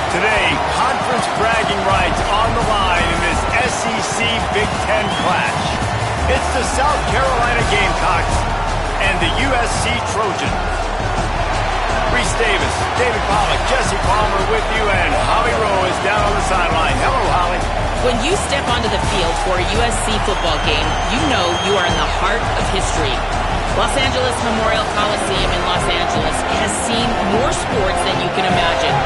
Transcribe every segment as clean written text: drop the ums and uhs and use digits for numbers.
Today, conference bragging rights on the line in this SEC Big Ten clash. It's the South Carolina Gamecocks and the USC Trojans. Reese Davis, David Pollack, Jesse Palmer with you, and Holly Rowe is down on the sideline. Hello, Holly. When you step onto the field for a USC football game, you know you are in the heart of history. Los Angeles Memorial Coliseum in Los Angeles has seen more sports than you can imagine.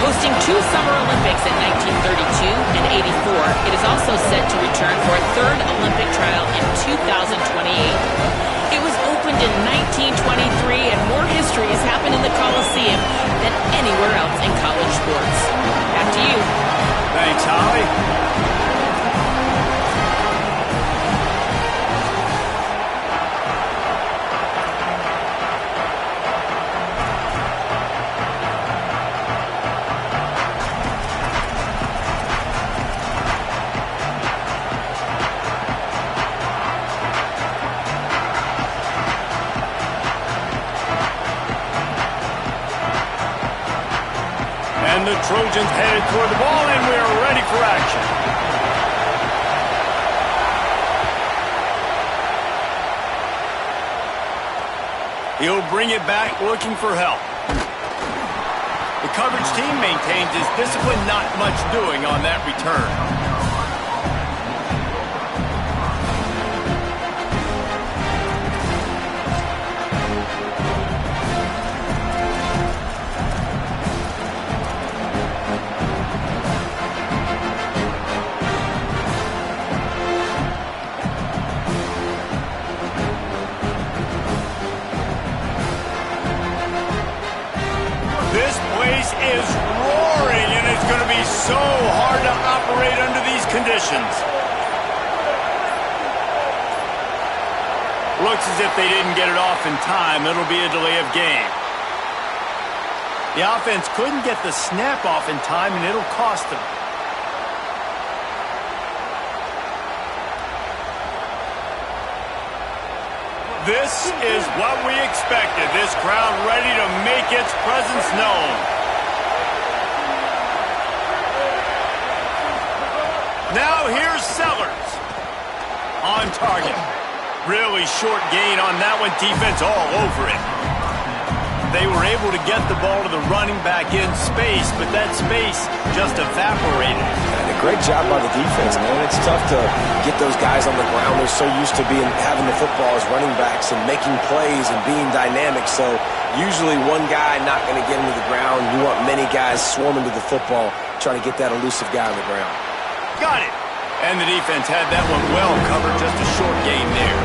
Hosting 2 Summer Olympics in 1932 and 84, it is also set to return for a 3rd Olympic trial in 2028. It was opened in 1923, and more history has happened in the Coliseum than anywhere else in college sports. Back to you. Thanks, Holly. And the Trojans headed toward the ball, and we're ready for action. He'll bring it back looking for help. The coverage team maintains his discipline, not much doing on that return. This place is roaring, and it's going to be so hard to operate under these conditions. Looks as if they didn't get it off in time. It'll be a delay of game. The offense couldn't get the snap off in time, and it'll cost them. This is what we expected. This crowd ready to make its presence known. Now here's Sellers. On target. Really short gain on that one. Defense all over it. They were able to get the ball to the running back in space, but that space just evaporated. And a great job by the defense, man. It's tough to get those guys on the ground. They're so used to having the football as running backs and making plays and being dynamic. So usually one guy not going to get into the ground. You want many guys swarming to the football, trying to get that elusive guy on the ground. Got it. And the defense had that one well covered. Just a short gain there.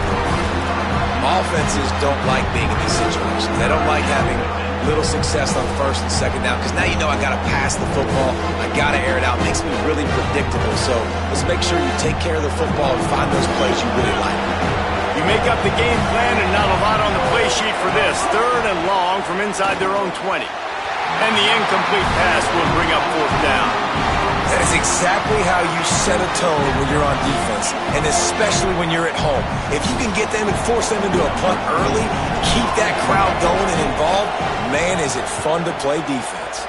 Offenses don't like being in these situations. They don't like having little success on 1st and 2nd down, because now you know I got to pass the football. I got to air it out. It makes me really predictable. So let's make sure you take care of the football and find those plays you really like. You make up the game plan, and not a lot on the play sheet for this. 3rd and long from inside their own 20. And the incomplete pass will bring up 4th down. That is exactly how you set a tone when you're on defense, and especially when you're at home. If you can get them and force them into a punt early, keep that crowd going and involved, man, is it fun to play defense.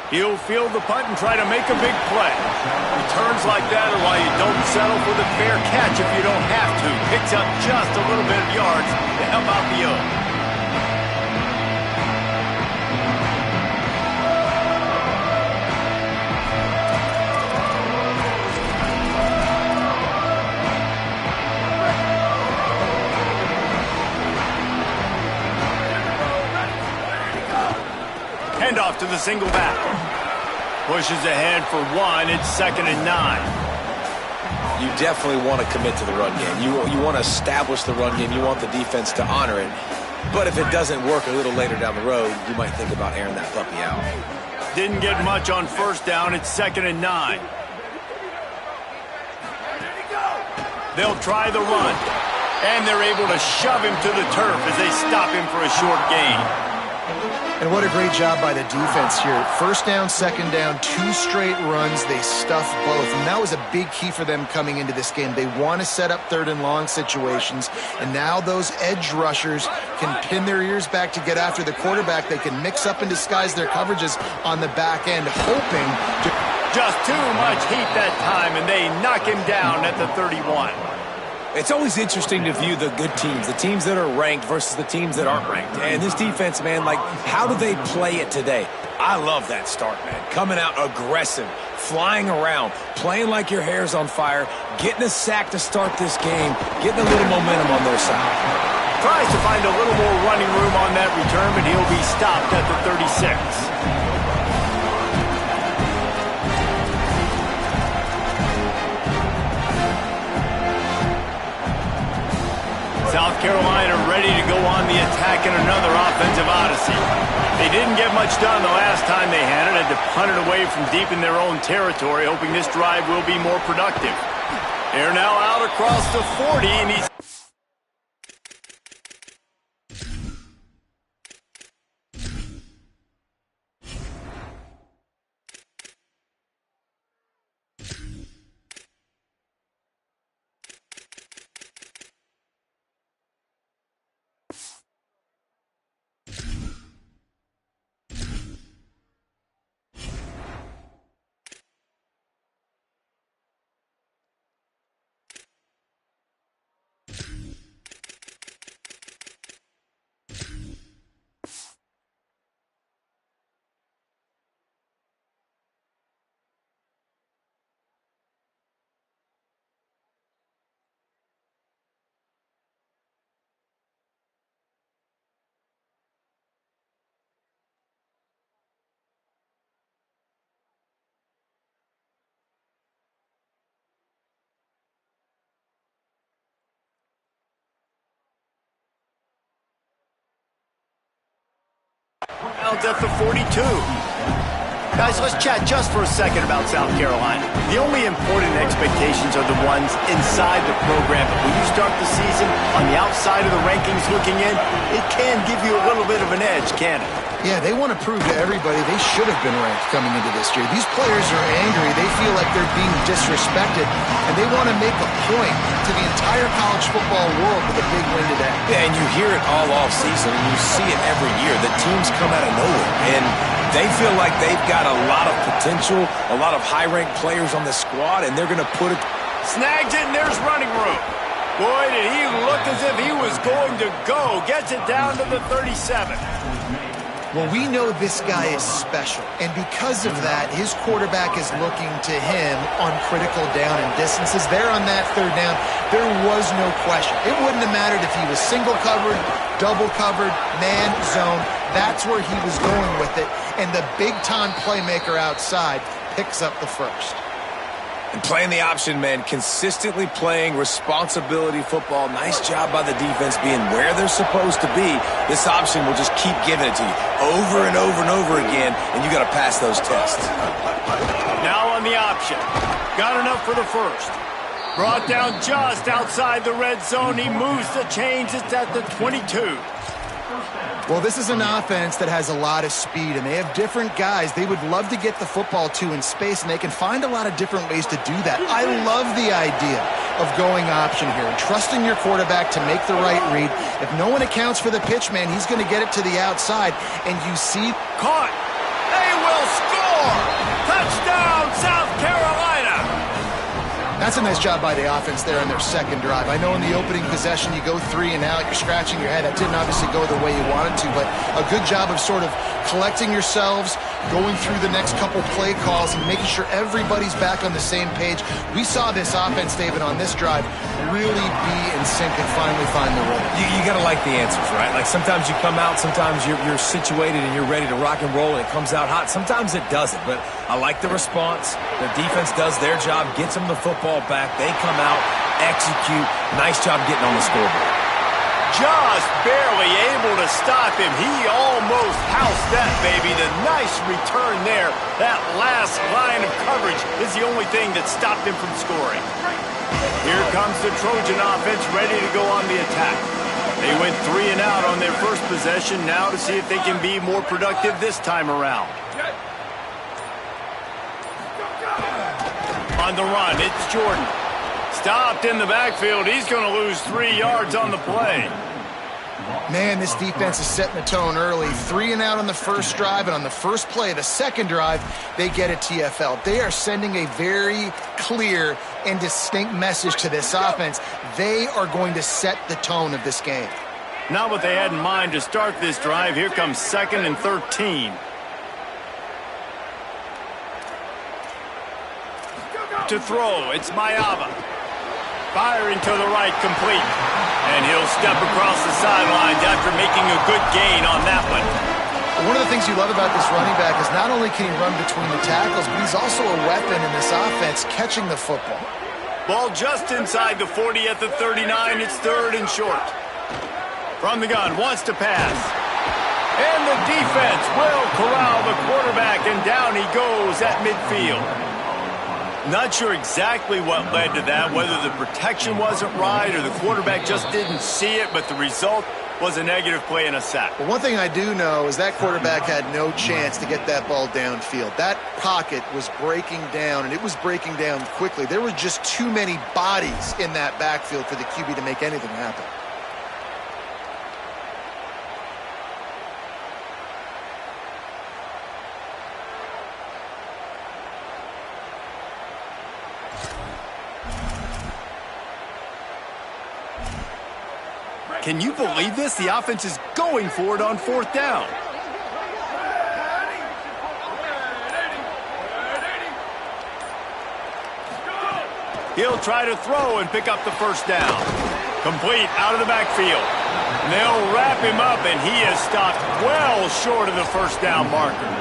He'll field the punt and try to make a big play. Returns like that are why you don't settle for the fair catch if you don't have to. Picks up just a little bit of yards to help out the O. Handoff to the single back. Pushes ahead for 1. It's 2nd and 9. You definitely want to commit to the run game. You want to establish the run game. You want the defense to honor it. But if it doesn't work a little later down the road, you might think about airing that puppy out. Didn't get much on 1st down. It's 2nd and 9. They'll try the run. And they're able to shove him to the turf as they stop him for a short gain. And what a great job by the defense here. First down, second down, 2 straight runs. They stuffed both. And that was a big key for them coming into this game. They want to set up 3rd and long situations. And now those edge rushers can pin their ears back to get after the quarterback. They can mix up and disguise their coverages on the back end, hoping to... Just too much heat that time, and they knock him down at the 31. It's always interesting to view the good teams, the teams that are ranked versus the teams that aren't ranked. And this defense, man, like, how do they play it today? I love that start, man. Coming out aggressive, flying around, playing like your hair's on fire, getting a sack to start this game, getting a little momentum on their side. Tries to find a little more running room on that return, but he'll be stopped at the 36. South Carolina ready to go on the attack in another offensive odyssey. They didn't get much done the last time they had it. Had to punt it away from deep in their own territory, hoping this drive will be more productive. They're now out across the 40, and he's... Out at the 42. Guys, let's chat just for a second about South Carolina. The only important expectations are the ones inside the program. But when you start the season on the outside of the rankings looking in, it can give you a little bit of an edge, can't it? Yeah, they want to prove to everybody they should have been ranked coming into this year. These players are angry. They feel like they're being disrespected, and they want to make a point to the entire college football world with a big win today. Yeah, and you hear it all off season, and you see it every year. The teams come out of nowhere, and they feel like they've got a lot of potential, a lot of high-ranked players on the squad, and they're going to put it... Snags it, and there's running room. Boy, did he look as if he was going to go. Gets it down to the 37. Well, we know this guy is special, and because of that, his quarterback is looking to him on critical down and distances. There on that 3rd down, there was no question. It wouldn't have mattered if he was single covered, double covered, man, zone. That's where he was going with it, and the big-time playmaker outside picks up the first. And playing the option, man, consistently playing responsibility football. Nice job by the defense being where they're supposed to be. This option will just keep giving it to you over and over and over again, and you got to pass those tests. Now on the option. Got enough for the first. Brought down just outside the red zone. He moves the chains. It's at the 22. Well, this is an offense that has a lot of speed, and they have different guys they would love to get the football to in space, and they can find a lot of different ways to do that. I love the idea of going option here and trusting your quarterback to make the right read. If no one accounts for the pitch, man, he's going to get it to the outside, and you see... Caught! They will score! Touchdown, South Carolina! That's a nice job by the offense there in their second drive. I know in the opening possession you go 3 and out, you're scratching your head. That didn't obviously go the way you wanted to, but a good job of sort of collecting yourselves, going through the next couple play calls, and making sure everybody's back on the same page. We saw this offense, David, on this drive really be in sync and finally find the rhythm. You got to like the answers, right? Like sometimes you come out, sometimes you're situated and you're ready to rock and roll and it comes out hot. Sometimes it doesn't, but I like the response. The defense does their job, gets them the football back. They come out, execute. Nice job getting on the scoreboard. Just barely able to stop him. He almost housed that baby. The nice return there. That last line of coverage is the only thing that stopped him from scoring. Here comes the Trojan offense ready to go on the attack. They went 3 and out on their first possession, now to see if they can be more productive this time around. On the run, it's Jordan. Stopped in the backfield. He's going to lose 3 yards on the play. Man, this defense is setting the tone early. 3 and out on the first drive, and on the first play, the second drive, they get a TFL. They are sending a very clear and distinct message to this offense. They are going to set the tone of this game. Not what they had in mind to start this drive. Here comes 2nd and 13. To throw, it's Mayava. Firing to the right, complete. And he'll step across the sidelines after making a good gain on that one. One of the things you love about this running back is not only can he run between the tackles, but he's also a weapon in this offense catching the football. Ball just inside the 40 at the 39. It's 3rd and short. From the gun, wants to pass. And the defense will corral the quarterback, and down he goes at midfield. Not sure exactly what led to that, whether the protection wasn't right or the quarterback just didn't see it, but the result was a negative play and a sack. But one thing I do know is that quarterback had no chance to get that ball downfield. That pocket was breaking down, and it was breaking down quickly. There were just too many bodies in that backfield for the QB to make anything happen. Can you believe this? The offense is going for it on 4th down. He'll try to throw and pick up the first down. Complete out of the backfield. They'll wrap him up, and he is stopped well short of the first down marker.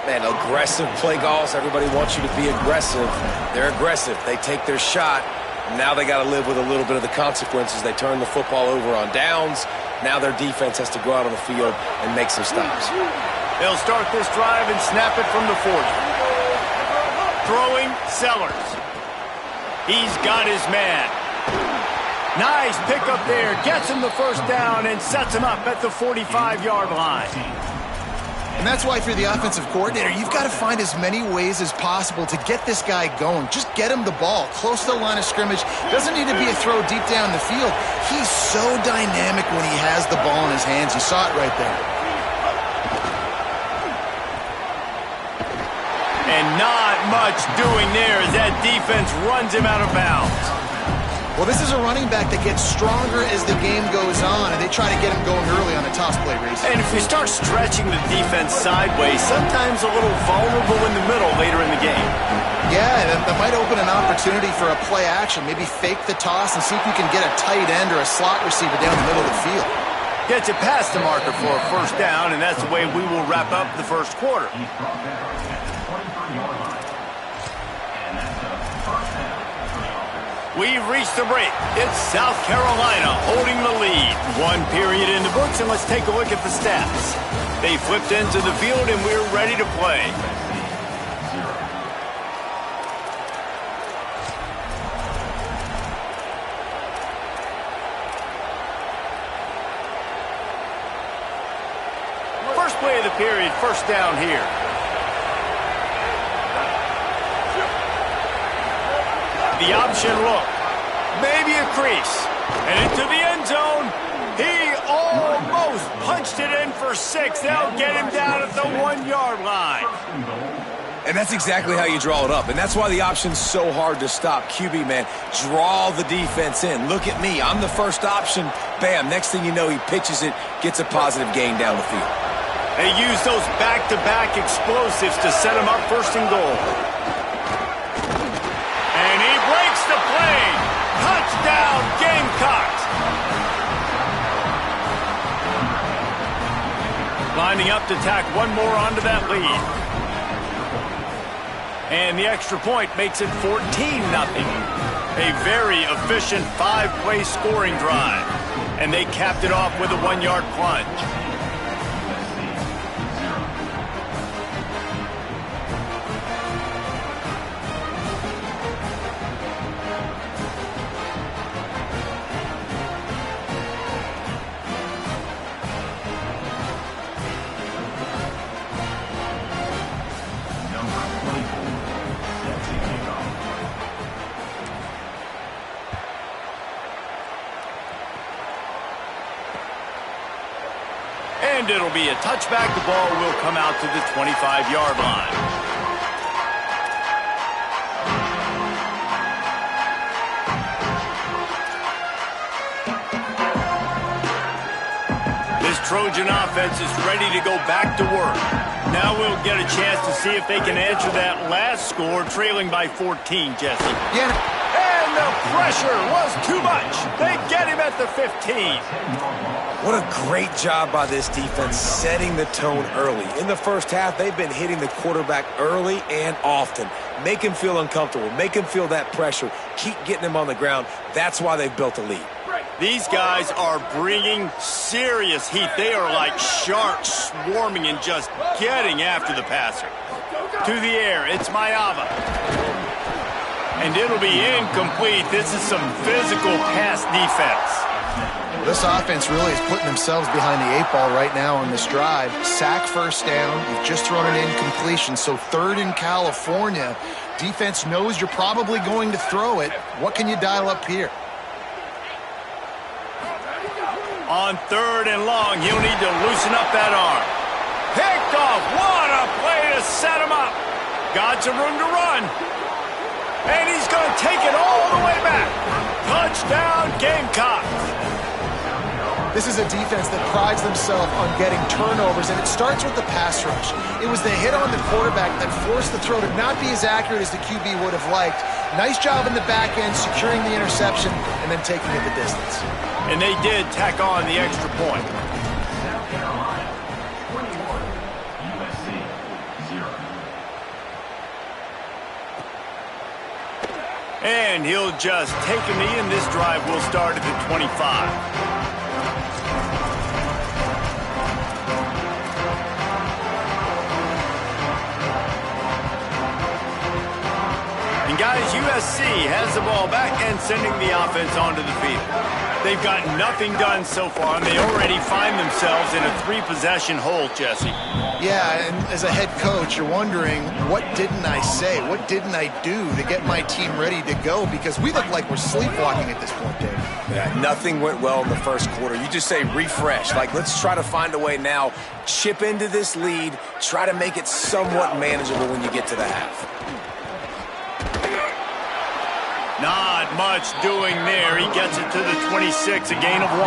Man, aggressive play calls. Everybody wants you to be aggressive. They're aggressive. They take their shot. And now they got to live with a little bit of the consequences. They turn the football over on downs. Now their defense has to go out on the field and make some stops. They'll start this drive and snap it from the 40. Throwing, Sellers. He's got his man. Nice pickup there. Gets him the first down and sets him up at the 45-yard line. And that's why if you're the offensive coordinator, you've got to find as many ways as possible to get this guy going. Just get him the ball close to the line of scrimmage. Doesn't need to be a throw deep down the field. He's so dynamic when he has the ball in his hands. You saw it right there. And not much doing there as that defense runs him out of bounds. Well, this is a running back that gets stronger as the game goes on, and they try to get him going early on a toss play race. And if you start stretching the defense sideways, sometimes a little vulnerable in the middle later in the game. Yeah, that might open an opportunity for a play action. Maybe fake the toss and see if you can get a tight end or a slot receiver down the middle of the field. Gets it past the marker for a first down, and that's the way we will wrap up the first quarter. We've reached the break. It's South Carolina holding the lead. 1 period in the books, and let's take a look at the stats. They flipped into the field, and we're ready to play. play of the period, first down here. The option look. Maybe a crease. And into the end zone. He almost punched it in for 6. They'll get him down at the 1-yard line. And that's exactly how you draw it up. And that's why the option's so hard to stop. QB, man, draw the defense in. Look at me. I'm the first option. Bam. Next thing you know, he pitches it, gets a positive gain down the field. They use those back-to-back explosives to set him up first and goal. And he breaks the play. Touchdown, Gamecocks. Lining up to tack one more onto that lead. And the extra point makes it 14-0. A very efficient 5-play scoring drive. And they capped it off with a 1-yard plunge. And it'll be a touchback. The ball will come out to the 25-yard line. This Trojan offense is ready to go back to work. Now we'll get a chance to see if they can answer that last score, trailing by 14, Jesse. Yeah. And the pressure was too much. They get him at the 15. What a great job by this defense setting the tone early. In the first half, they've been hitting the quarterback early and often. Make him feel uncomfortable. Make him feel that pressure. Keep getting him on the ground. That's why they've built a lead. These guys are bringing serious heat. They are like sharks swarming and just getting after the passer. To the air, it's Mayava. And it'll be incomplete. This is some physical pass defense. This offense really is putting themselves behind the 8 ball right now on this drive. Sack first down. You've just thrown an incompletion. So 3rd in California. Defense knows you're probably going to throw it. What can you dial up here? On 3rd and long, he'll need to loosen up that arm. Picked off. What a play to set him up. Got some room to run. And he's going to take it all the way back. Touchdown, Gamecocks. This is a defense that prides themselves on getting turnovers, and it starts with the pass rush. It was the hit on the quarterback that forced the throw to not be as accurate as the QB would have liked. Nice job in the back end, securing the interception, and then taking it the distance. And they did tack on the extra point. And he'll just take a knee, and this drive will start at the 25. And guys, USC has the ball back and sending the offense onto the field. They've got nothing done so far, and they already find themselves in a 3-possession hole, Jesse. Yeah, and as a head coach, you're wondering, what didn't I say? What didn't I do to get my team ready to go? Because we look like we're sleepwalking at this point, Dave. Yeah, nothing went well in the first quarter. You just say refresh. Like, let's try to find a way now. Chip into this lead. Try to make it somewhat manageable when you get to the half. Not much doing there. He gets it to the 26, a gain of 1.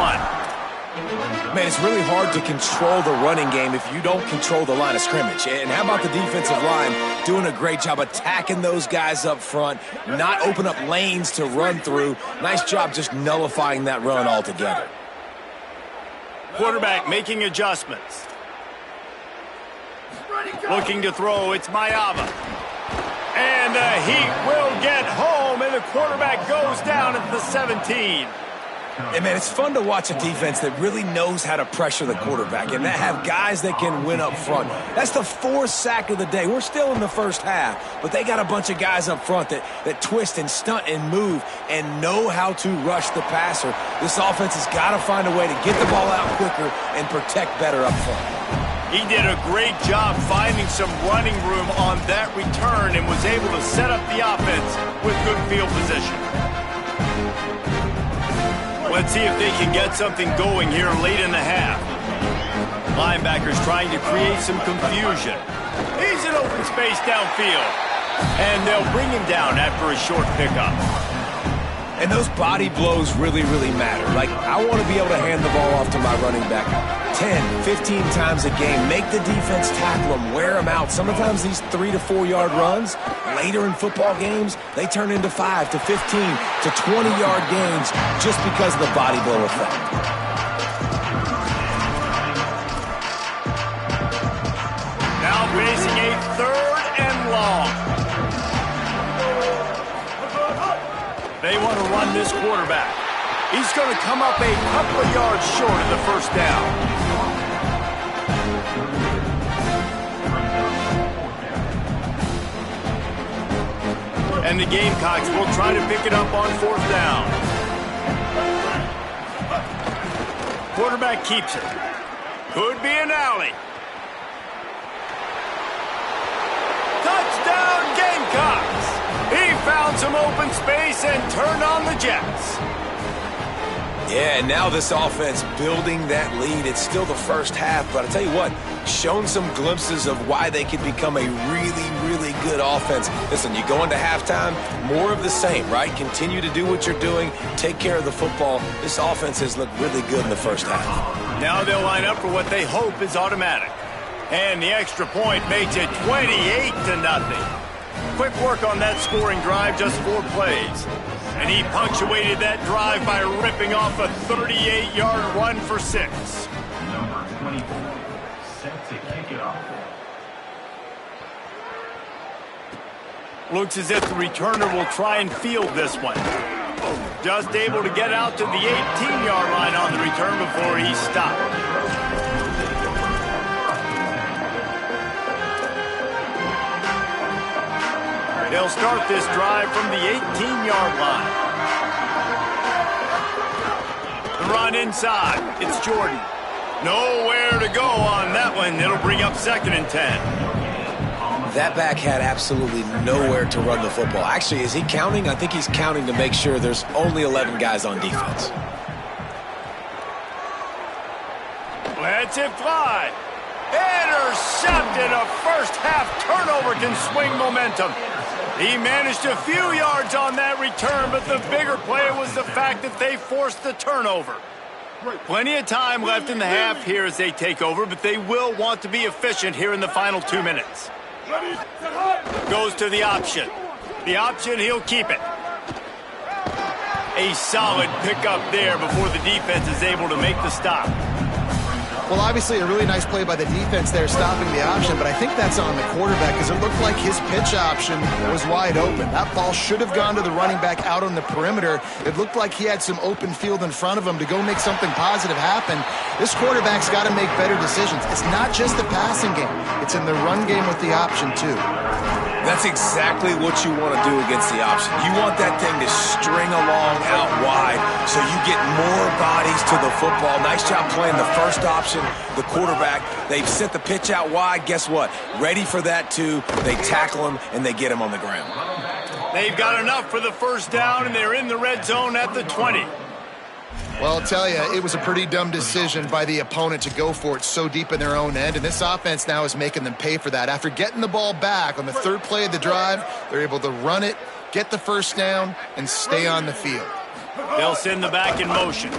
Man, it's really hard to control the running game if you don't control the line of scrimmage. And how about the defensive line doing a great job attacking those guys up front, not open up lanes to run through. Nice job just nullifying that run altogether. Quarterback making adjustments. Looking to throw, it's Mayava. And the heat will get home, and the quarterback goes down at the 17. And, man, it's fun to watch a defense that really knows how to pressure the quarterback and that have guys that can win up front. That's the 4th sack of the day. We're still in the first half, but they got a bunch of guys up front that twist and stunt and move and know how to rush the passer. This offense has got to find a way to get the ball out quicker and protect better up front. He did a great job finding some running room on that return and was able to set up the offense with good field position. Let's see if they can get something going here late in the half. Linebackers trying to create some confusion. He's in open space downfield. And they'll bring him down after a short pickup. And those body blows really, really matter. Like, I want to be able to hand the ball off to my running back 10, 15 times a game. Make the defense tackle them, wear them out. Sometimes these 3 to 4 yard runs, later in football games, they turn into 5 to 15 to 20 yard gains just because of the body blow effect. Now facing a 3rd and long. They want to run this quarterback. He's going to come up a couple of yards short of the first down. And the Gamecocks will try to pick it up on 4th down. Quarterback keeps it. Could be an alley. Touchdown Gamecocks! He found some open space and turned on the Jets. Yeah, and now this offense building that lead. It's still the first half, but I tell you what, shown some glimpses of why they could become a really, really good offense. Listen, you go into halftime, more of the same, right? Continue to do what you're doing, take care of the football. This offense has looked really good in the first half. Now they'll line up for what they hope is automatic. And the extra point makes it 28-0. Quick work on that scoring drive, just 4 plays. And he punctuated that drive by ripping off a 38-yard run for 6. Number 24, set to kick it off. Looks as if the returner will try and field this one. Just able to get out to the 18-yard line on the return before he stopped. They'll start this drive from the 18-yard line. The run inside. It's Jordan. Nowhere to go on that one. It'll bring up 2nd and 10. That back had absolutely nowhere to run the football. Actually, is he counting? I think he's counting to make sure there's only 11 guys on defense. Lets it fly. Intercepted. A first half turnover can swing momentum. He managed a few yards on that return, but the bigger play was the fact that they forced the turnover. Plenty of time left in the half here as they take over, but they will want to be efficient here in the final 2 minutes. Goes to the option. The option, he'll keep it. A solid pickup there before the defense is able to make the stop. Well, obviously a really nice play by the defense there stopping the option, but I think that's on the quarterback because it looked like his pitch option was wide open. That ball should have gone to the running back out on the perimeter. It looked like he had some open field in front of him to go make something positive happen. This quarterback's got to make better decisions. It's not just the passing game. It's in the run game with the option, too. That's exactly what you want to do against the option. You want that thing to string along out wide so you get more bodies to the football. Nice job playing the first option, the quarterback. They've sent the pitch out wide. Guess what? Ready for that, too. They tackle him, and they get him on the ground. They've got enough for the first down, and they're in the red zone at the 20. Well, I'll tell you, it was a pretty dumb decision by the opponent to go for it so deep in their own end, and this offense now is making them pay for that. After getting the ball back on the 3rd play of the drive, they're able to run it, get the first down, and stay on the field. They'll send the back in motion. He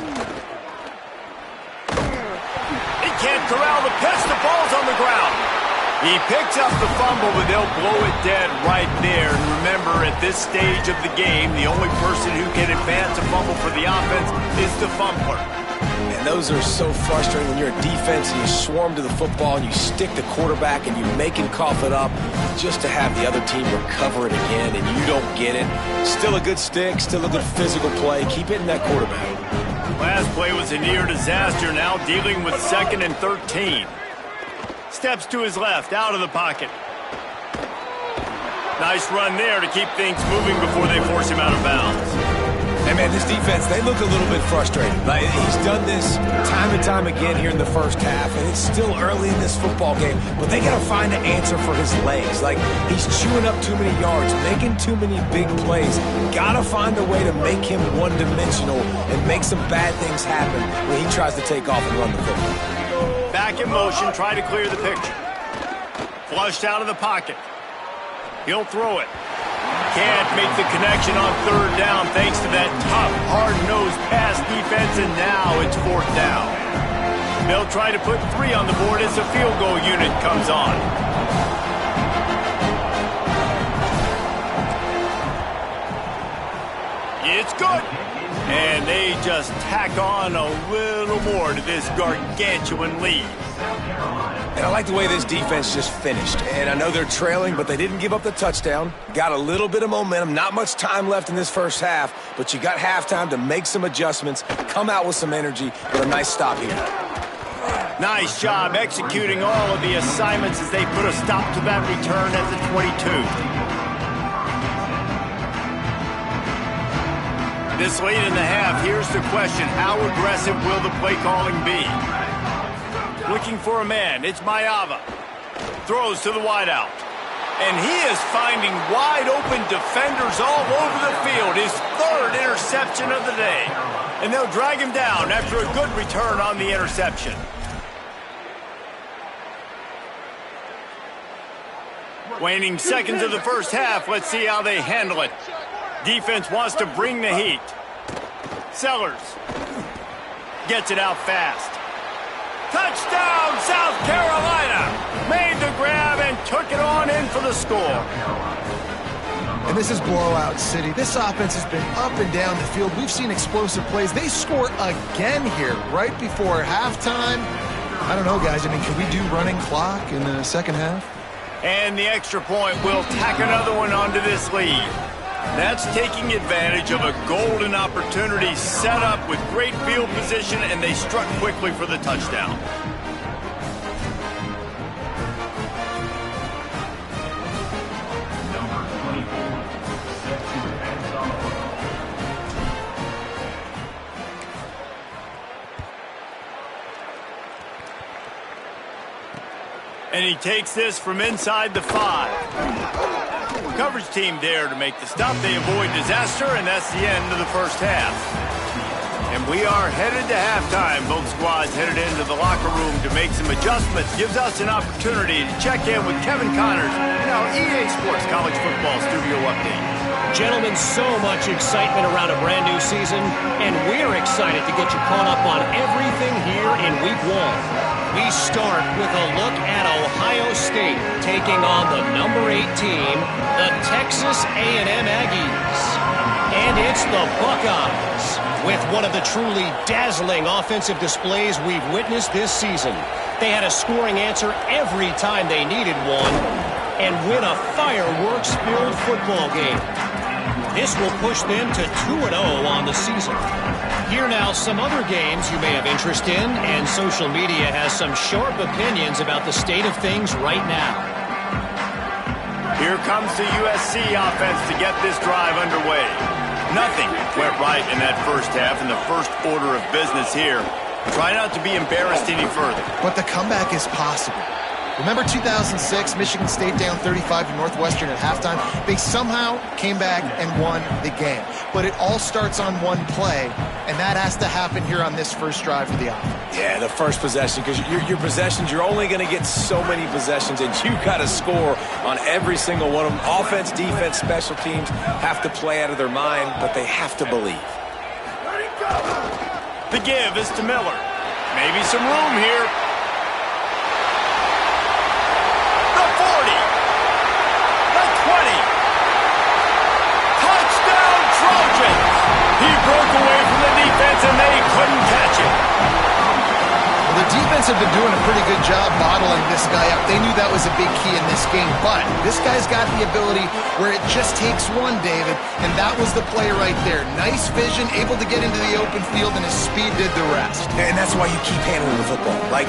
can't corral the pitch. The ball's on the ground. He picks up the fumble, but they'll blow it dead right there. And remember, at this stage of the game, the only person who can advance a fumble for the offense is the fumbler. And those are so frustrating when you're a defense and you swarm to the football and you stick the quarterback and you make him cough it up just to have the other team recover it again and you don't get it. Still a good stick, still a good physical play. Keep hitting that quarterback. Last play was a near disaster, now dealing with 2nd and 13. Steps to his left, out of the pocket. Nice run there to keep things moving before they force him out of bounds. Hey, man, this defense, they look a little bit frustrated. Like, he's done this time and time again here in the first half, and it's still early in this football game, but they got to find an answer for his legs. Like, he's chewing up too many yards, making too many big plays. Got to find a way to make him one-dimensional and make some bad things happen when he tries to take off and run the football. Back in motion, try to clear the picture. Flushed out of the pocket. He'll throw it. Can't make the connection on third down thanks to that tough, hard-nosed pass defense, and now it's fourth down. They'll try to put 3 on the board as the field goal unit comes on. It's good. And they just tack on a little more to this gargantuan lead. And I like the way this defense just finished. And I know they're trailing, but they didn't give up the touchdown. Got a little bit of momentum. Not much time left in this first half, but you got halftime to make some adjustments, come out with some energy, but a nice stop here. Nice job executing all of the assignments as they put a stop to that return at the 22. This late in the half, here's the question. How aggressive will the play calling be? Looking for a man. It's Maiava. Throws to the wideout. And he is finding wide open defenders all over the field. His 3rd interception of the day. And they'll drag him down after a good return on the interception. Waning seconds of the first half. Let's see how they handle it. Defense wants to bring the heat. Sellers gets it out fast. Touchdown, South Carolina! Made the grab and took it on in for the score. And this is blowout city. This offense has been up and down the field. We've seen explosive plays. They score again here right before halftime. I don't know, guys. I mean, can we do running clock in the second half? And the extra point will tack another one onto this lead. That's taking advantage of a golden opportunity set up with great field position, and they struck quickly for the touchdown. Number 24, set to advance on the football. And he takes this from inside the 5. Coverage team there to make the stop. They avoid disaster, and that's the end of the first half. And we are headed to halftime. Both squads headed into the locker room to make some adjustments. Gives us an opportunity to check in with Kevin Connors in our EA Sports College Football Studio Update. Gentlemen, so much excitement around a brand new season, and we're excited to get you caught up on everything here in Week 1. We start with a look at Ohio State taking on the number 8 team, the Texas A&M Aggies. And it's the Buckeyes with one of the truly dazzling offensive displays we've witnessed this season. They had a scoring answer every time they needed one and win a fireworks-filled football game. This will push them to 2-0 on the season. Here now, some other games you may have interest in, and social media has some sharp opinions about the state of things right now. Here comes the USC offense to get this drive underway. Nothing went right in that first half, in the first order of business here. Try not to be embarrassed any further. But the comeback is possible. Remember 2006, Michigan State down 35 to Northwestern at halftime? They somehow came back and won the game. But it all starts on one play, and that has to happen here on this first drive for the offense. Yeah, the first possession, because your possessions, you're only going to get so many possessions, and you got to score on every single one of them. Offense, defense, special teams have to play out of their mind, but they have to believe. The give is to Miller. Maybe some room here. The 40. The 20. Touchdown Trojans. He broke away from the defense and they couldn't catch it. Well, the defense have been doing a pretty good job bottling this guy up. They knew that was a big key in this game, but this guy's got the ability where it just takes one, David, and that was the play right there. Nice vision, able to get into the open field, and his speed did the rest. And that's why you keep handling the football. Like,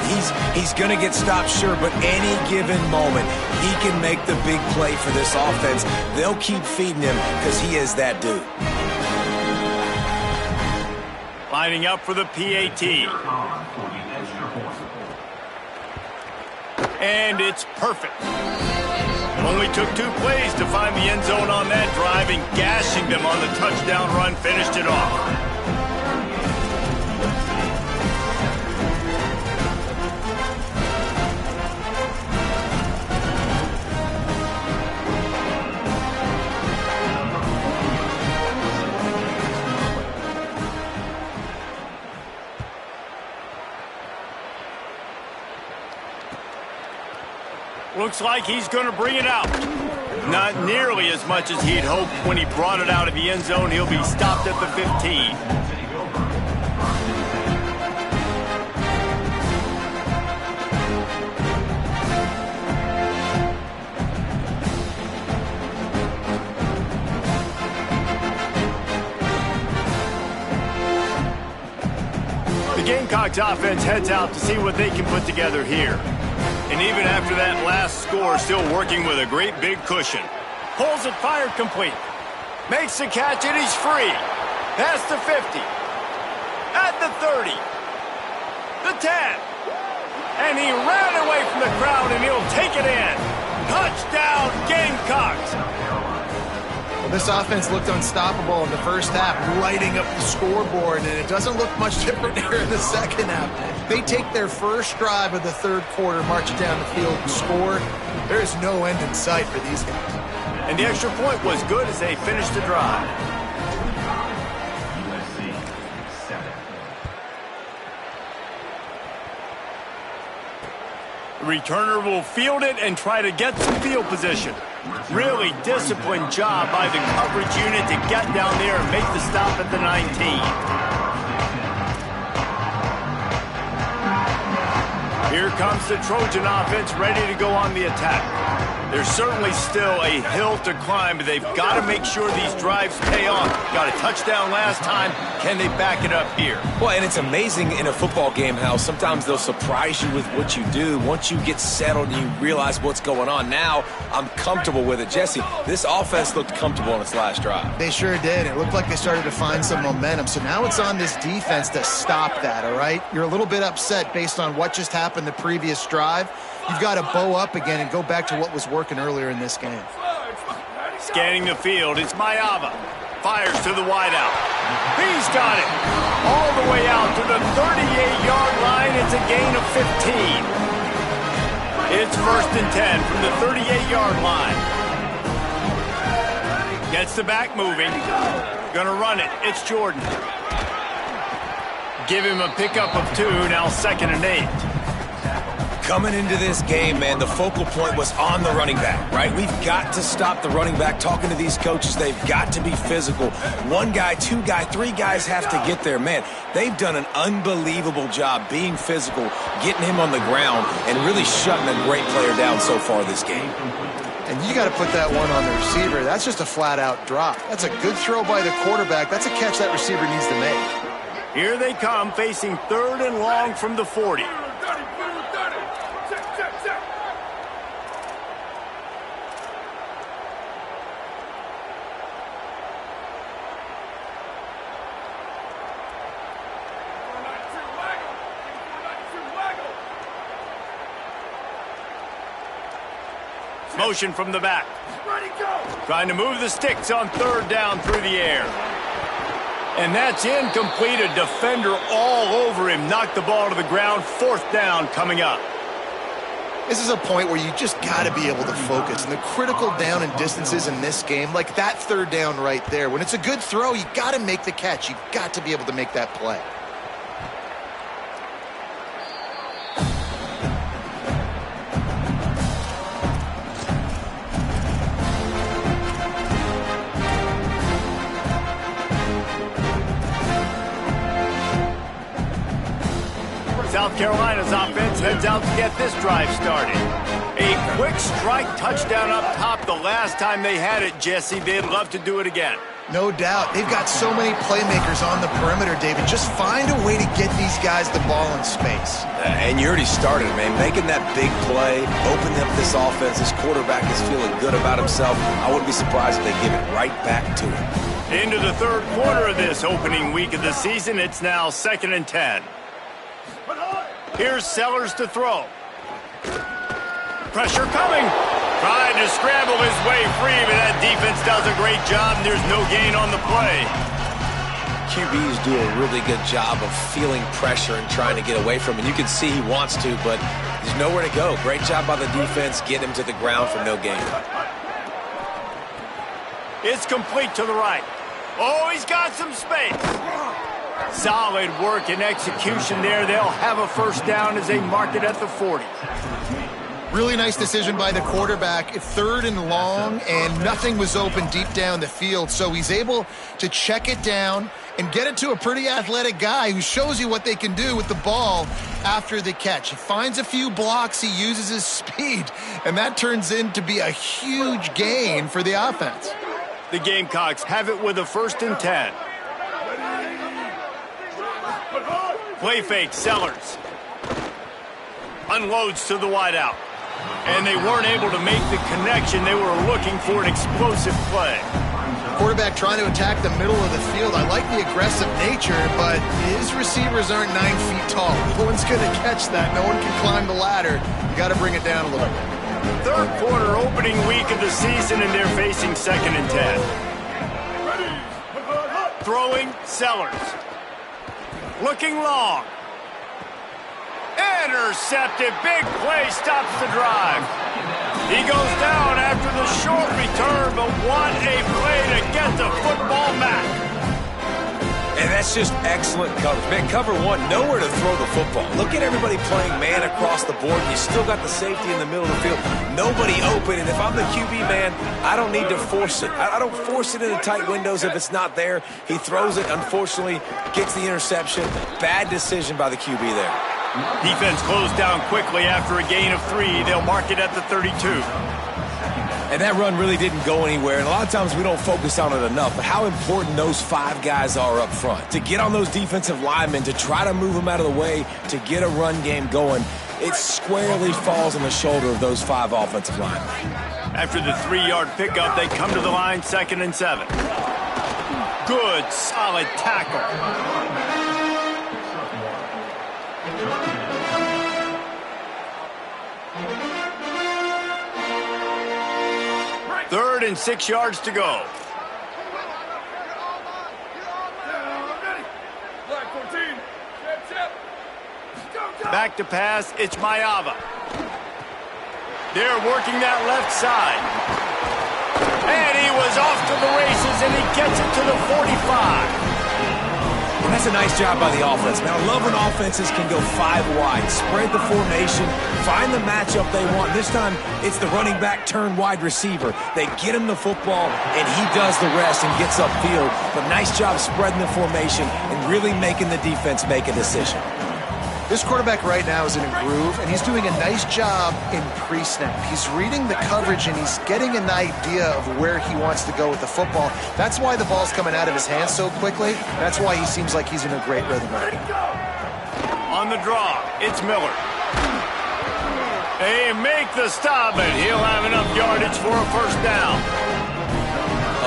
he's going to get stopped, sure, but any given moment, he can make the big play for this offense. They'll keep feeding him because he is that dude. Lining up for the PAT. And it's perfect. Only took 2 plays to find the end zone on that drive, and gashing them on the touchdown run finished it off. Looks like he's going to bring it out. Not nearly as much as he'd hoped when he brought it out of the end zone. He'll be stopped at the 15. The Gamecocks offense heads out to see what they can put together here. And even after that last score, still working with a great big cushion. Pulls it, fired complete. Makes the catch, and he's free. Past the 50. At the 30. The 10. And he ran away from the crowd, and he'll take it in. Touchdown, Gamecocks. Well, this offense looked unstoppable in the first half, lighting up the scoreboard, and it doesn't look much different here in the second half. They take their first drive of the third quarter, march down the field, and score. There is no end in sight for these guys. And the extra point was good as they finished the drive. USC 7. The returner will field it and try to get some field position. Really disciplined job by the coverage unit to get down there and make the stop at the 19. Here comes the Trojan offense ready to go on the attack. There's certainly still a hill to climb, but they've got to make sure these drives pay off. Got a touchdown last time. Can they back it up here? Well, and it's amazing in a football game how sometimes they'll surprise you with what you do. Once you get settled and you realize what's going on, now I'm comfortable with it. Jesse, this offense looked comfortable on its last drive. They sure did. It looked like they started to find some momentum. So now it's on this defense to stop that, all right? You're a little bit upset based on what just happened the previous drive. You've got to bow up again and go back to what was working earlier in this game. Scanning the field, it's Mayava. Fires to the wideout. He's got it. All the way out to the 38-yard line. It's a gain of 15. It's 1st and 10 from the 38-yard line. Gets the back moving. Gonna run it. It's Jordan. Give him a pickup of 2, now 2nd and 8. Coming into this game, man, the focal point was on the running back, right? We've got to stop the running back. Talking to these coaches, they've got to be physical. 1 guy, 2 guy, 3 guys have to get there. Man, they've done an unbelievable job being physical, getting him on the ground, and really shutting a great player down so far this game. And you got to put that one on the receiver. That's just a flat-out drop. That's a good throw by the quarterback. That's a catch that receiver needs to make. Here they come, facing 3rd and long from the 40. Motion from the back. Trying to move the sticks on 3rd down through the air. And that's incomplete. A defender all over him. Knocked the ball to the ground. 4th down coming up. This is a point where you just got to be able to focus. And the critical down and distances in this game, like that 3rd down right there, when it's a good throw, you got to make the catch. You got to be able to make that play. South Carolina's offense heads out to get this drive started. A quick strike touchdown up top the last time they had it, Jesse. They'd love to do it again. No doubt. They've got so many playmakers on the perimeter, David. Just find a way to get these guys the ball in space. And you already started, man. Making that big play, opening up this offense. This quarterback is feeling good about himself. I wouldn't be surprised if they give it right back to him. Into the third quarter of this opening week of the season, it's now 2nd and 10. Here's Sellers to throw. Pressure coming. Trying to scramble his way free, but that defense does a great job, and there's no gain on the play. QBs do a really good job of feeling pressure and trying to get away from him. And you can see he wants to, but there's nowhere to go. Great job by the defense, getting him to the ground for no gain. It's complete to the right. Oh, he's got some space. Solid work and execution there. They'll have a first down as they mark it at the 40. Really nice decision by the quarterback. 3rd and long, and nothing was open deep down the field, so he's able to check it down and get it to a pretty athletic guy who shows you what they can do with the ball after the catch. He finds a few blocks, he uses his speed, and that turns into be a huge gain for the offense. The Gamecocks have it with a 1st and 10. Play fake, Sellers. Unloads to the wideout. And they weren't able to make the connection. They were looking for an explosive play. Quarterback trying to attack the middle of the field. I like the aggressive nature, but his receivers aren't 9 feet tall. No one's going to catch that. No one can climb the ladder. You got to bring it down a little bit. Third quarter opening week of the season, and they're facing 2nd and 10. Throwing, Sellers. Looking long. Intercepted. Big play stops the drive. He goes down after the short return, but what a play to get the football back. And that's just excellent coverage. Man, cover one, nowhere to throw the football. Look at everybody playing man across the board. You still got the safety in the middle of the field. Nobody open, and if I'm the QB, man, I don't need to force it. I don't force it into tight windows if it's not there. He throws it, unfortunately, gets the interception. Bad decision by the QB there. Defense closed down quickly after a gain of 3. They'll mark it at the 32. And that run really didn't go anywhere, and a lot of times we don't focus on it enough, but how important those 5 guys are up front. To get on those defensive linemen, to try to move them out of the way, to get a run game going, it squarely falls on the shoulder of those 5 offensive linemen. After the 3-yard pickup, they come to the line 2nd and 7. Good, solid tackle. 3rd and 6 yards to go. Back to pass, it's Mayava. They're working that left side. And he was off to the races, and he gets it to the 45. And that's a nice job by the offense. Man, I love when offenses can go 5 wide, spread the formation, find the matchup they want. This time, it's the running back turn wide receiver. They get him the football, and he does the rest and gets upfield. But nice job spreading the formation and really making the defense make a decision. This quarterback right now is in a groove, and he's doing a nice job in pre-snap. He's reading the coverage, and he's getting an idea of where he wants to go with the football. That's why the ball's coming out of his hands so quickly. That's why he seems like he's in a great rhythm right now. On the draw, it's Miller. They make the stop, and he'll have enough yardage for a first down.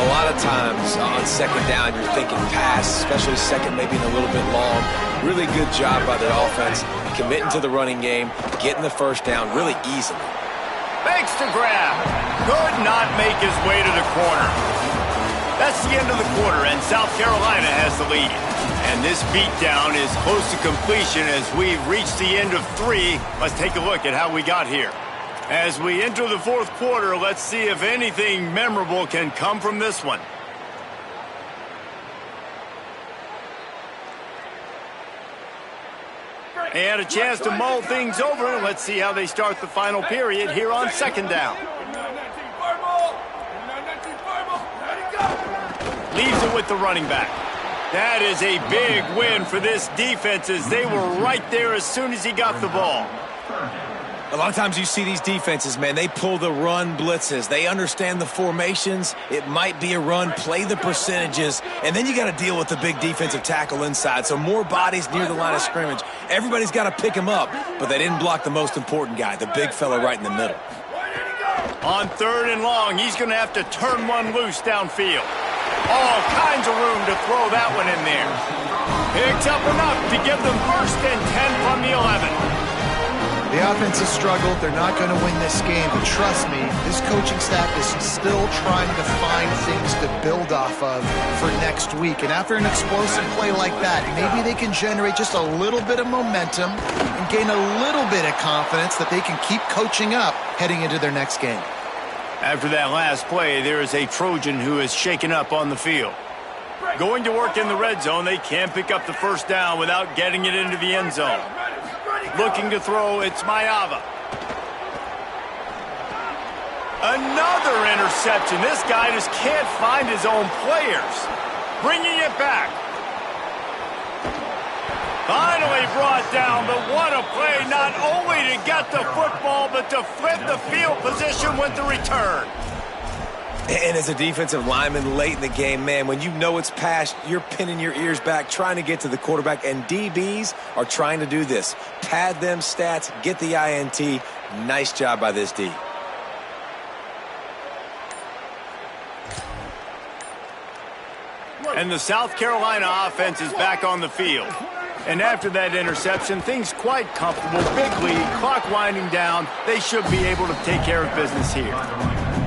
A lot of times on 2nd down, you're thinking pass, especially 2nd, maybe a little bit long. Really good job by the offense, committing to the running game, getting the first down really easily. Makes the grab. Could not make his way to the corner. That's the end of the quarter, and South Carolina has the lead. And this beatdown is close to completion as we've reached the end of 3. Let's take a look at how we got here. As we enter the 4th quarter, let's see if anything memorable can come from this one. They had a chance to mull things over. Let's see how they start the final period here on 2nd down. Leaves it with the running back. That is a big win for this defense as they were right there as soon as he got the ball. A lot of times you see these defenses, man, they pull the run blitzes. They understand the formations. It might be a run, play the percentages, and then you got to deal with the big defensive tackle inside. So more bodies near the line of scrimmage. Everybody's got to pick him up, but they didn't block the most important guy, the big fella right in the middle. 3rd and long, he's going to have to turn one loose downfield. All kinds of room to throw that one in there. Picks up enough to give them 1st and 10 from the 11. The offense has struggled. They're not going to win this game. But trust me, this coaching staff is still trying to find things to build off of for next week. And after an explosive play like that, maybe they can generate just a little bit of momentum and gain a little bit of confidence that they can keep coaching up heading into their next game. After that last play, there is a Trojan who is shaken up on the field. Going to work in the red zone, they can't pick up the 1st down without getting it into the end zone. Looking to throw, it's Maiava. Another interception. This guy just can't find his own players. Bringing it back. Finally brought down, but what a play, not only to get the football, but to flip the field position with the return. And as a defensive lineman late in the game, man, when you know it's past, you're pinning your ears back, trying to get to the quarterback, and DBs are trying to do this. Pad them stats, get the INT. Nice job by this D. And the South Carolina offense is back on the field. And after that interception, things quite comfortable. Big lead, clock winding down. They should be able to take care of business here.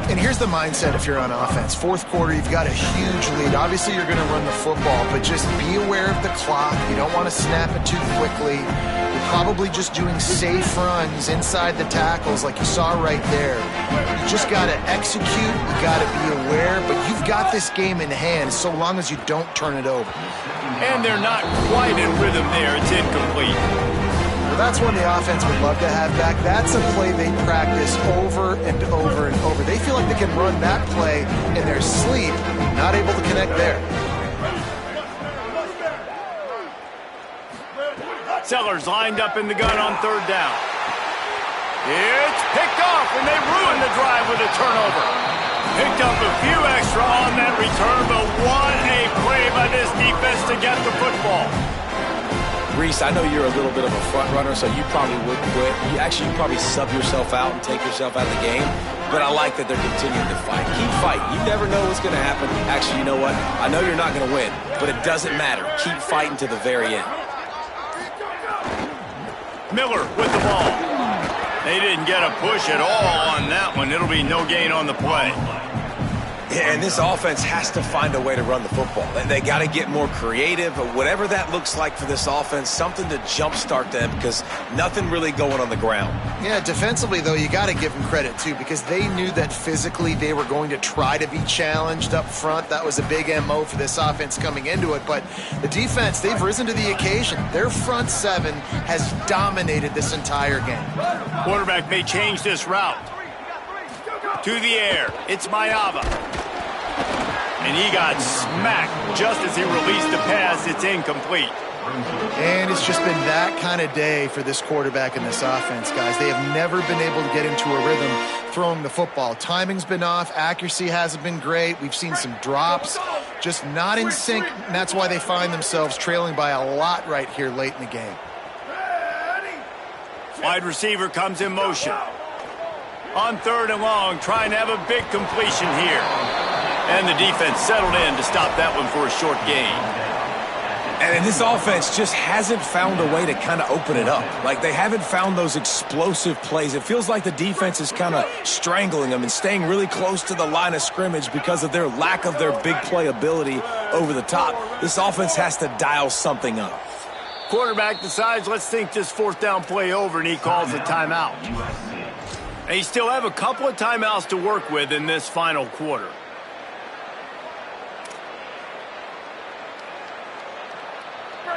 And here's the mindset if you're on offense. 4th quarter, you've got a huge lead. Obviously, you're going to run the football, but just be aware of the clock. You don't want to snap it too quickly. You're probably just doing safe runs inside the tackles like you saw right there. You just got to execute. You got to be aware, but you've got this game in hand so long as you don't turn it over. And they're not quite in rhythm there. It's incomplete. Well, that's one the offense would love to have back. That's a play they practice over and over and over. They feel like they can run that play in their sleep, not able to connect there. Sellers lined up in the gun on 3rd down. It's picked off, and they ruin the drive with a turnover. Picked up a few extra on that return, but what a play by this defense to get the football. Reese, I know you're a little bit of a front runner, so you probably wouldn't quit. You probably sub yourself out and take yourself out of the game. But I like that they're continuing to fight. Keep fighting. You never know what's going to happen. Actually, you know what? I know you're not going to win, but it doesn't matter. Keep fighting to the very end. Miller with the ball. They didn't get a push at all on that one. It'll be no gain on the play. And this offense has to find a way to run the football. They got to get more creative, whatever that looks like for this offense, something to jumpstart them because nothing really going on the ground. Yeah, defensively, though, you got to give them credit, too, because they knew that physically they were going to try to be challenged up front. That was a big MO for this offense coming into it. But the defense, they've risen to the occasion. Their front 7 has dominated this entire game. Quarterback may change this route. To the air, it's Maiava. And he got smacked just as he released the pass. It's incomplete. And it's just been that kind of day for this quarterback and this offense, guys. They have never been able to get into a rhythm throwing the football. Timing's been off. Accuracy hasn't been great. We've seen some drops, just not in sync. And that's why they find themselves trailing by a lot right here late in the game. Wide receiver comes in motion. On 3rd and long, trying to have a big completion here. And the defense settled in to stop that one for a short gain. And this offense just hasn't found a way to kind of open it up. Like, they haven't found those explosive plays. It feels like the defense is kind of strangling them and staying really close to the line of scrimmage because of their lack of their big play ability over the top. This offense has to dial something up. Quarterback decides, let's think this 4th down play over, and he calls a timeout. They still have a couple of timeouts to work with in this final quarter.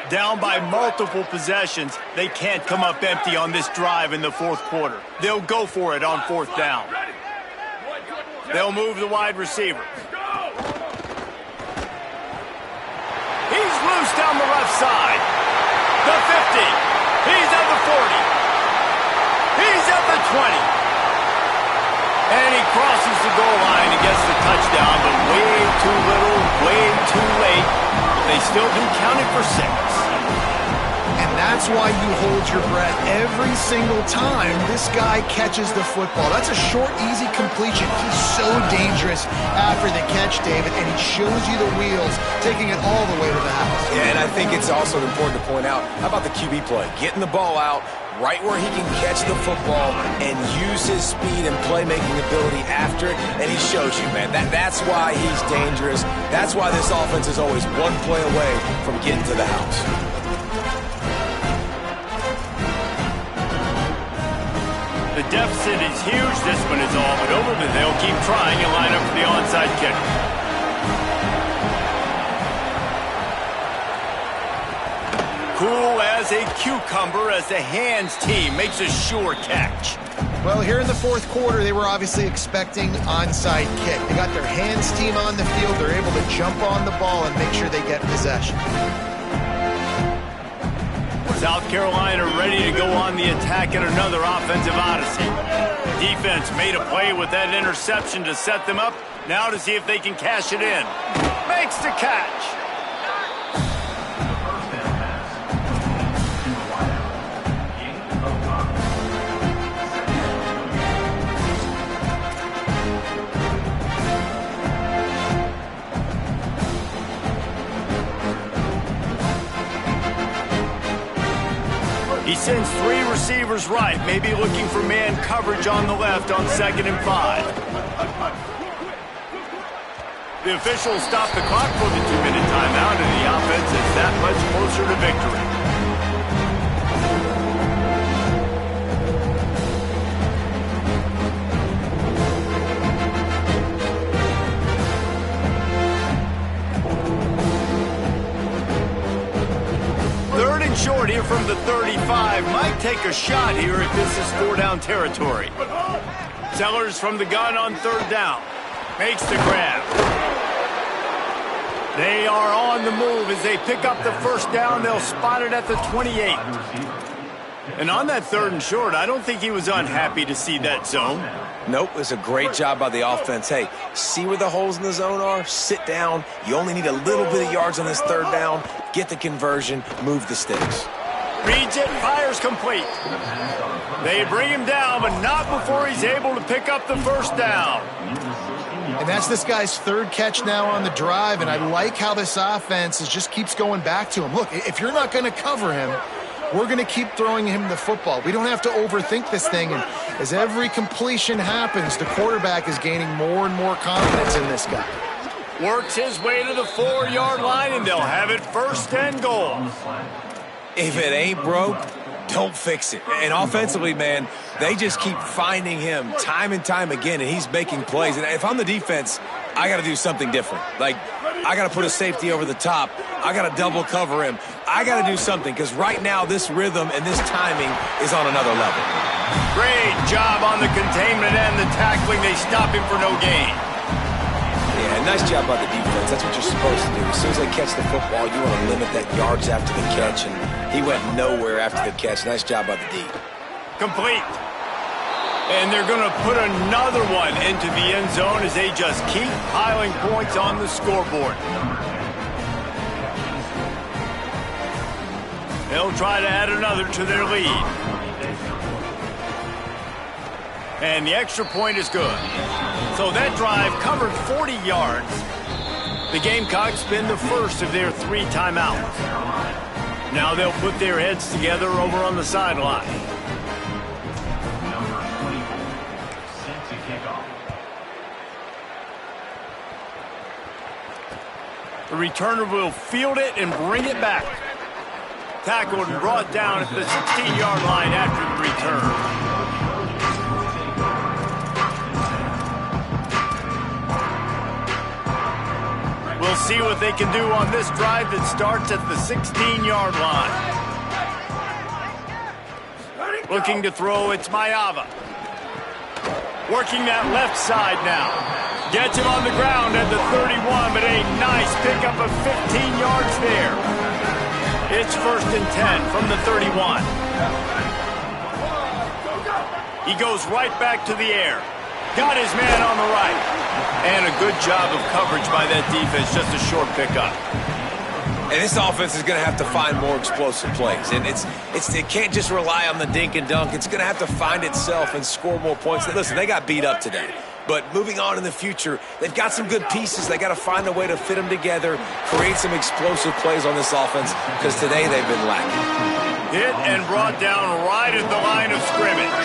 Down by multiple possessions, they can't come up empty on this drive in the 4th quarter. They'll go for it on 4th down. They'll move the wide receiver. He's loose down the left side. The 50. He's at the 40. He's at the 20. And he crosses the goal line and gets the touchdown, but way too little, way too late. They still do count it for 6. And That's why you hold your breath every single time this guy catches the football. That's a short, easy completion. He's so dangerous after the catch, David, and he shows you the wheels, taking it all the way to the house. Yeah, and I think it's also important to point out, how about the QB play? Getting the ball out right where he can catch the football and use his speed and playmaking ability after it, and he shows you, man. That's why he's dangerous. That's why this offense is always one play away from getting to the house. The deficit is huge. This one is all but over, but they'll keep trying and line up for the onside kick. Cool as a cucumber as the hands team makes a sure catch. Well, here in the fourth quarter, they were obviously expecting onside kick. They got their hands team on the field. They're able to jump on the ball and make sure they get possession. South Carolina ready to go on the attack in another offensive odyssey. Defense made a play with that interception to set them up. Now to see if they can cash it in. Makes the catch. He sends three receivers right, maybe looking for man coverage on the left on 2nd and 5. The officials stop the clock for the 2-minute timeout, and the offense is that much closer to victory. Short here from the 35. Might take a shot here if this is 4-down territory. Sellers from the gun on 3rd down. Makes the grab. They are on the move as they pick up the 1st down. They'll spot it at the 28. And on that 3rd and short, I don't think he was unhappy to see that zone. Nope, it was a great job by the offense. Hey, see where the holes in the zone are? Sit down. You only need a little bit of yards on this 3rd down. Get the conversion, move the sticks. Reads it, fires complete. They bring him down, but not before he's able to pick up the 1st down. And that's this guy's 3rd catch now on the drive, and I like how this offense just keeps going back to him. Look, if you're not going to cover him, we're going to keep throwing him the football. We don't have to overthink this thing, and as every completion happens, the quarterback is gaining more and more confidence in this guy. Works his way to the 4-yard line, and they'll have it 1st and goal. If it ain't broke, don't fix it. And offensively, man, they just keep finding him time and time again, and he's making plays. And if I'm the defense, I got to do something different. Like, I got to put a safety over the top. I got to double cover him. I got to do something because right now this rhythm and this timing is on another level. Great job on the containment and the tackling. They stop him for no gain. Yeah, nice job by the defense. That's what you're supposed to do. As soon as they catch the football, you want to limit that yards after the catch, and he went nowhere after the catch. Nice job by the D. Complete. And they're going to put another one into the end zone as they just keep piling points on the scoreboard. They'll try to add another to their lead. And the extra point is good. So that drive covered 40 yards. The Gamecocks spend the first of their 3 timeouts. Now they'll put their heads together over on the sideline. Number 24, set to kick off. The returner will field it and bring it back. Tackled and brought down at the 16-yard line after the return. We'll see what they can do on this drive that starts at the 16-yard line. Looking to throw, it's Mayava. Working that left side now. Gets him on the ground at the 31, but a nice pickup of 15 yards there. It's 1st and 10 from the 31. He goes right back to the air. Got his man on the right. And a good job of coverage by that defense, just a short pickup. And this offense is going to have to find more explosive plays. And it can't just rely on the dink and dunk. It's going to have to find itself and score more points. Listen, they got beat up today. But moving on in the future, they've got some good pieces. They got to find a way to fit them together, create some explosive plays on this offense, because today they've been lacking. Hit and brought down right at the line of scrimmage.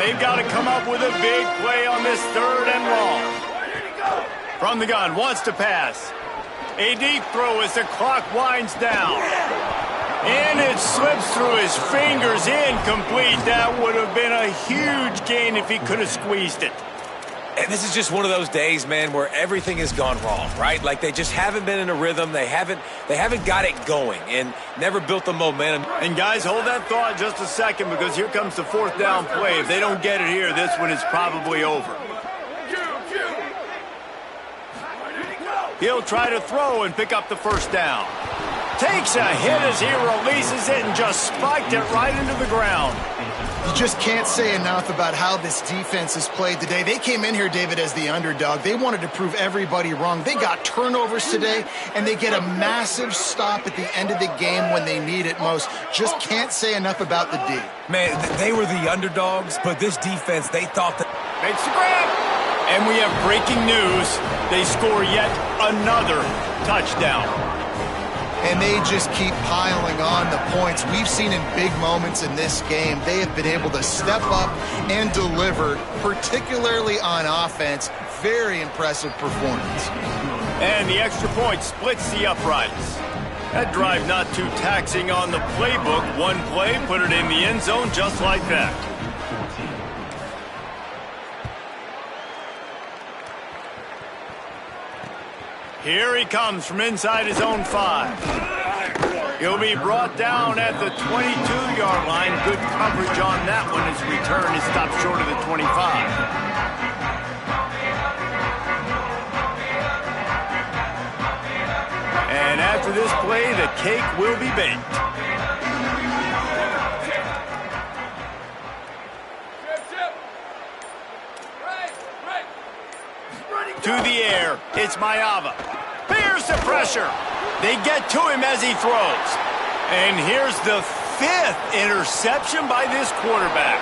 They've got to come up with a big play on this 3rd and long. From the gun, wants to pass. A deep throw as the clock winds down. And it slips through his fingers, incomplete. That would have been a huge gain if he could have squeezed it. And this is just one of those days, man, where everything has gone wrong, right? Like they just haven't been in a rhythm. They haven't got it going and never built the momentum. And guys, hold that thought just a second, because here comes the 4th down play. If they don't get it here, this one is probably over. He'll try to throw and pick up the 1st down. Takes a hit as he releases it and just spiked it right into the ground. You just can't say enough about how this defense has played today. They came in here, David, as the underdog. They wanted to prove everybody wrong. They got turnovers today, and they get a massive stop at the end of the game when they need it most. Just can't say enough about the D. Man, they were the underdogs, but this defense, they thought that... Makes the grab. And we have breaking news. They score yet another touchdown. And they just keep piling on the points. We've seen in big moments in this game, they have been able to step up and deliver, particularly on offense. Very impressive performance. And the extra point splits the uprights. That drive not too taxing on the playbook. One play, put it in the end zone just like that. Here he comes from inside his own 5. He'll be brought down at the 22-yard line. Good coverage on that one. His return is stopped short of the 25. And after this play, the cake will be baked. To the air, it's Mayava. Here's the pressure. They get to him as he throws. And here's the 5th interception by this quarterback.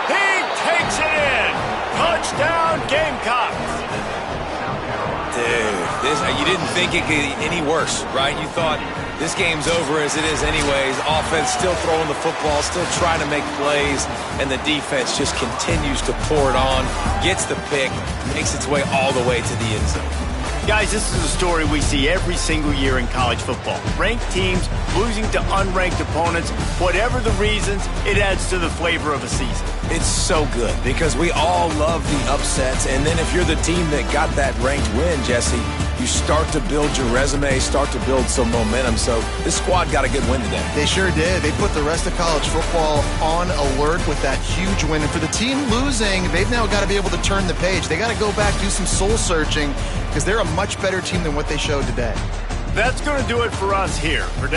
He takes it in. Touchdown, Gamecocks. Dude, you didn't think it could get any worse, right? You thought this game's over as it is anyways. Offense still throwing the football, still trying to make plays, and the defense just continues to pour it on, gets the pick, makes its way all the way to the end zone. Guys, this is a story we see every single year in college football. Ranked teams losing to unranked opponents. Whatever the reasons, it adds to the flavor of a season. It's so good because we all love the upsets, and then if you're the team that got that ranked win, Jesse, you start to build your resume, start to build some momentum. So this squad got a good win today. They sure did. They put the rest of college football on alert with that huge win. And for the team losing, they've now got to be able to turn the page. They got to go back, do some soul searching, because they're a much better team than what they showed today. That's going to do it for us here. For